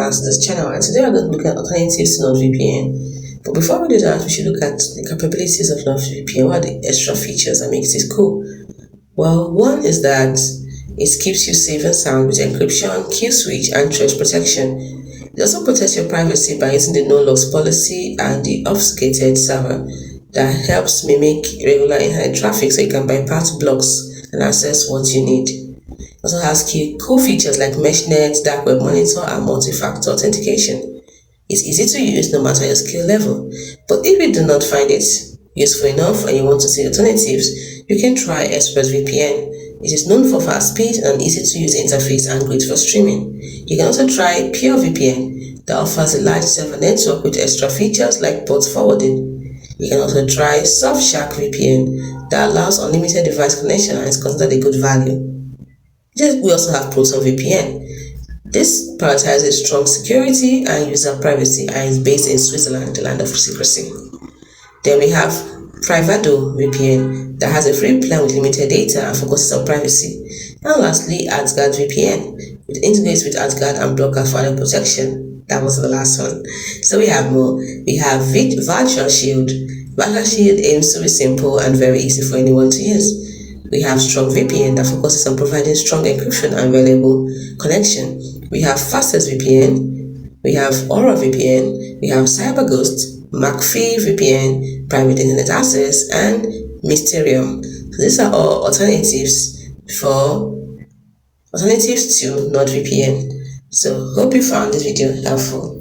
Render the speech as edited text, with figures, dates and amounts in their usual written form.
back to this channel, and today we're going to look at alternatives to NordVPN. But before we do that, we should look at the capabilities of NordVPN. What are the extra features that makes it cool? Well, one is that it keeps you safe and sound with encryption, key switch, and threat protection. It also protects your privacy by using the no-logs policy and the obfuscated server that helps mimic regular internet traffic, so you can bypass blocks and access what you need. It also has cool features like meshnet, dark web monitor, and multi-factor authentication. It's easy to use no matter your skill level, but if you do not find it useful enough and you want to see alternatives, you can try ExpressVPN. It is known for fast speed and easy to use interface and great for streaming. You can also try PureVPN that offers a large server network with extra features like port forwarding. You can also try Surfshark VPN that allows unlimited device connection and is considered a good value. We also have ProtonVPN. This prioritizes strong security and user privacy and is based in Switzerland, the land of secrecy. Then we have Privado VPN that has a free plan with limited data and focuses on privacy. And lastly, AdsGuard VPN. It integrates with AdsGuard and blockers for added protection. That was the last one. So we have more. We have Virtual Shield. Virtual Shield aims to be simple and very easy for anyone to use. We have Strong VPN that focuses on providing strong encryption and reliable connection. We have Fastest VPN. We have Aura VPN. We have CyberGhost, McAfee VPN, Private Internet Access, and Mysterium. So these are all alternatives to NordVPN. So hope you found this video helpful.